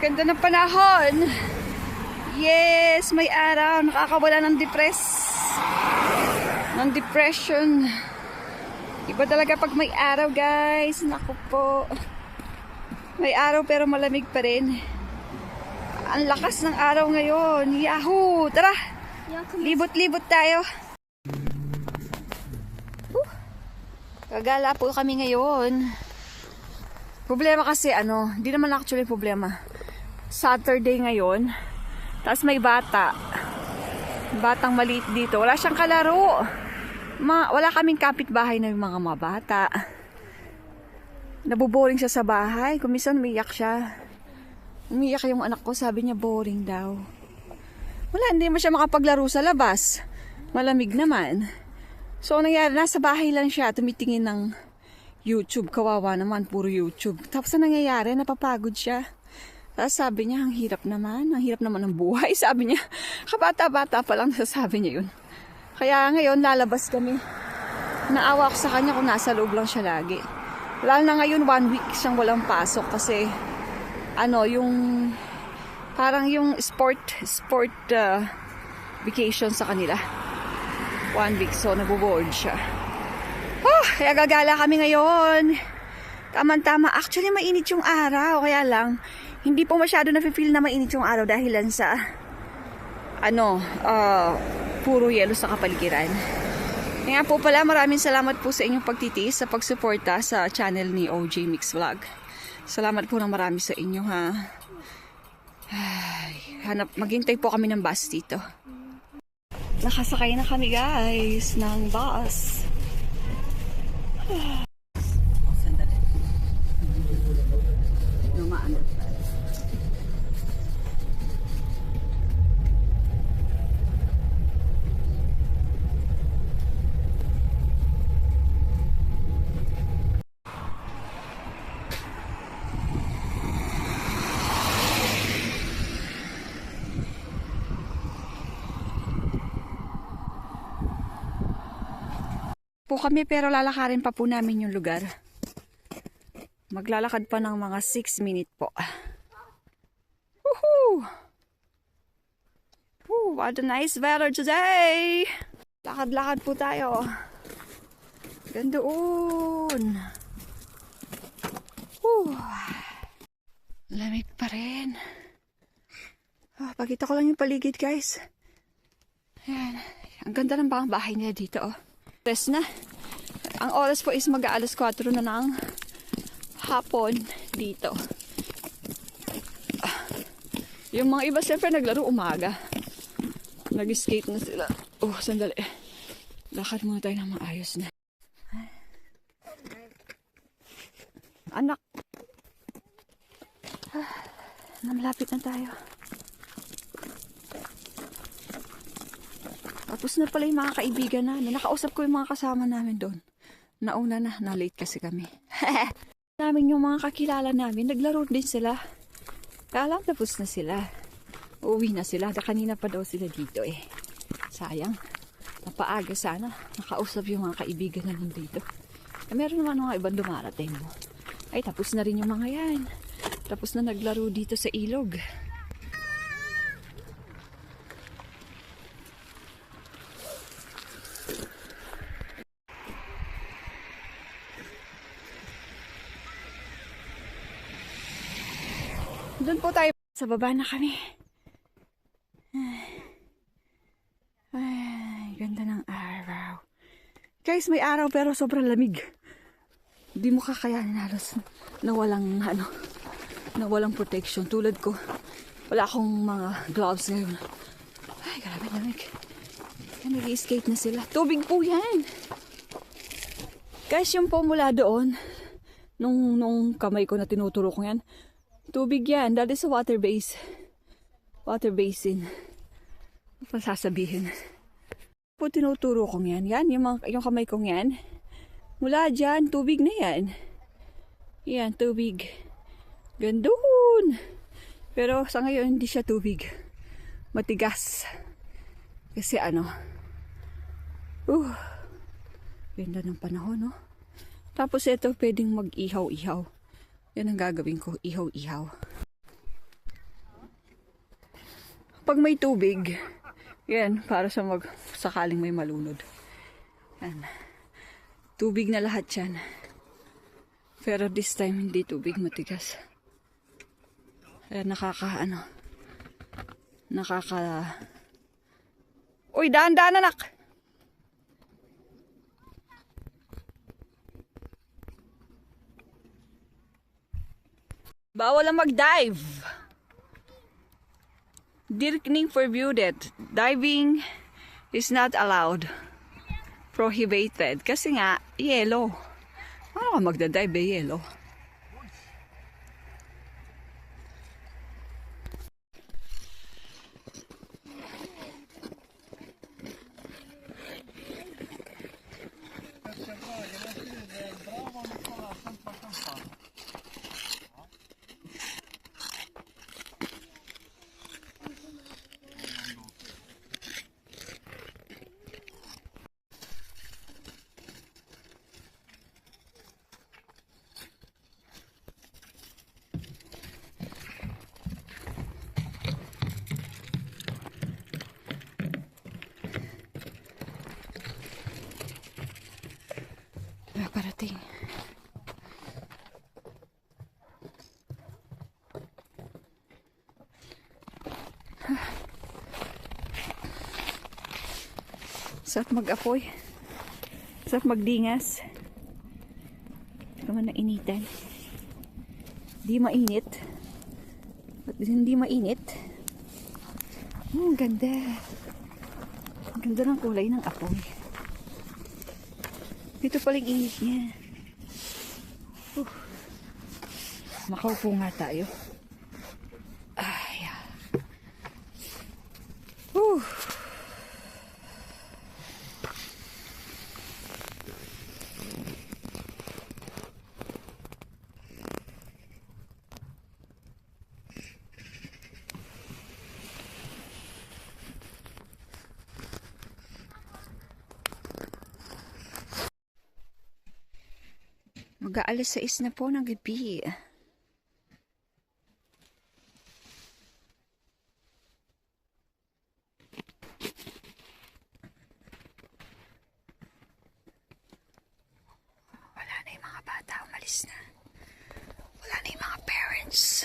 Ganda ng panahon. Yes, may araw. Nakakawala ng depression. Iba talaga pag may araw, guys. Naku po. May araw pero malamig pa rin. Ang lakas ng araw ngayon. Yahoo! Tara! Libot-libot tayo. Gagala po kami ngayon. Problema kasi hindi naman actually problema. Saturday ngayon. Tapos may batang maliit dito. Wala siyang kalaro. Wala kaming kapitbahay na yung mga bata. Naboboring siya sa bahay. Kung minsan umiyak siya. Umiyak yung anak ko. Sabi niya boring daw. Wala, hindi mo siya makapaglaro sa labas. Malamig naman. So, nangyari, nasa bahay lang siya. Tumitingin ng YouTube. Kawawa naman, puro YouTube. Tapos na nangyayari, napapagod siya. Tapos sabi niya, ang hirap naman ng buhay. Sabi niya, kabata-bata pa lang nasasabi niya yun. Kaya ngayon, lalabas kami. Naawa ko sa kanya kung nasa loob lang siya lagi. Lalo na ngayon, 1 week siyang walang pasok kasi, parang yung sport vacation sa kanila. 1 week, so nabuboard siya. Kaya gagala kami ngayon. Tama-tama. Actually, mainit yung araw. Kaya lang, hindi po masyado na-feel na mainit yung araw dahilan sa, puro yelo sa kapaligiran. Kaya po pala, maraming salamat po sa inyong pagtitiis sa pagsuporta sa channel ni OJ Mix Vlog. Salamat po ng marami sa inyo, ha. Maghintay po kami ng bus dito. Nakasakay na kami, guys, ng bus. Sandali. Lumaan na tayo. Po kami pero lalakarin pa po namin yung lugar. Maglalakad pa ng mga 6 minutes po. Woohoo! What a nice weather today! Lakad-lakad po tayo. Gandoon. Lamig pa rin. Pakita ko lang yung paligid, guys. Ayan. Ang ganda ng bahay nila dito, Oras na. Ang oras po is mag-aalas 4 na ng hapon dito. Yung mga iba siyempre naglaro umaga. Nag-skate na sila. Sandali. Lakad muna tayo ng maayos na. Anak. Malapit na tayo. Tapos na pala yung mga kaibigan namin. Nakausap ko yung mga kasama namin doon. Nauna na late kasi kami. Namin yung mga kakilala namin, naglaro din sila. Kala tapos na sila. Uuwi na sila. Kanina pa daw sila dito Sayang. Napaaga sana. Nakausap yung mga kaibigan na nandito. Meron naman mga ibang dumarating mo. Ay, tapos na rin yung mga yan. Tapos na naglaro dito sa ilog. Doon po tayo. Sa baba na kami. Ay, ganda ng araw. Guys, may araw pero sobrang lamig. Hindi mo kakayanin halos na walang protection. Tulad ko, wala akong mga gloves ngayon. Ay, grabe lamig. Nag-i-skate na sila. Tubig po yan. Guys, yung po mula doon, nung kamay ko na tinuturo ko yan, tubig yan. Dali sa water basin. Ano pa sasabihin? Po tinuturo kong yan. Yan, yung kamay kong yan. Mula dyan, tubig na yan. Yan, tubig. Gandun. Pero sa ngayon, hindi siya tubig. Matigas. Kasi ganda ng panahon, Tapos ito, pwedeng mag-ihaw-ihaw. Yan ang gagawin ko, ihaw-ihaw. pag may tubig, yan, para sa sakaling may malunod. Yan. Tubig na lahat yan. Pero this time, hindi tubig, matigas. Kaya Uy, daan-daan anak! Bawal ang mag-dive. Dirkning forbidden. Diving is not allowed. Prohibited. Kasi nga, yellow. Ano ka magda-dive yellow? Parating. Sarap mag-apoy. Sarap magdingas. Hindi naman nainitan. Hindi mainit. At hindi mainit. Ang ganda. Ang ganda ng kulay ng apoy. Dito paling init niya. Makaupo nga tayo. Ay. Mag-aalas 6 na po ng gabi. Wala na yung mga bata, umalis na. Wala na yung mga parents.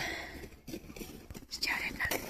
Si Jared na lang.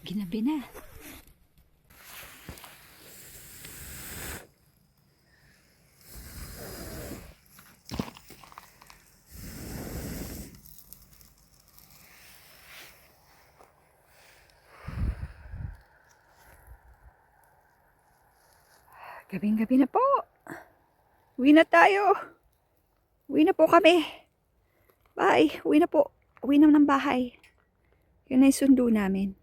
Ginabi na. Gabing-gabi na po. Uwi na tayo. Uwi na po kami. Bye. Uwi na po. Uwi na ng bahay. Yun na yung sundo namin.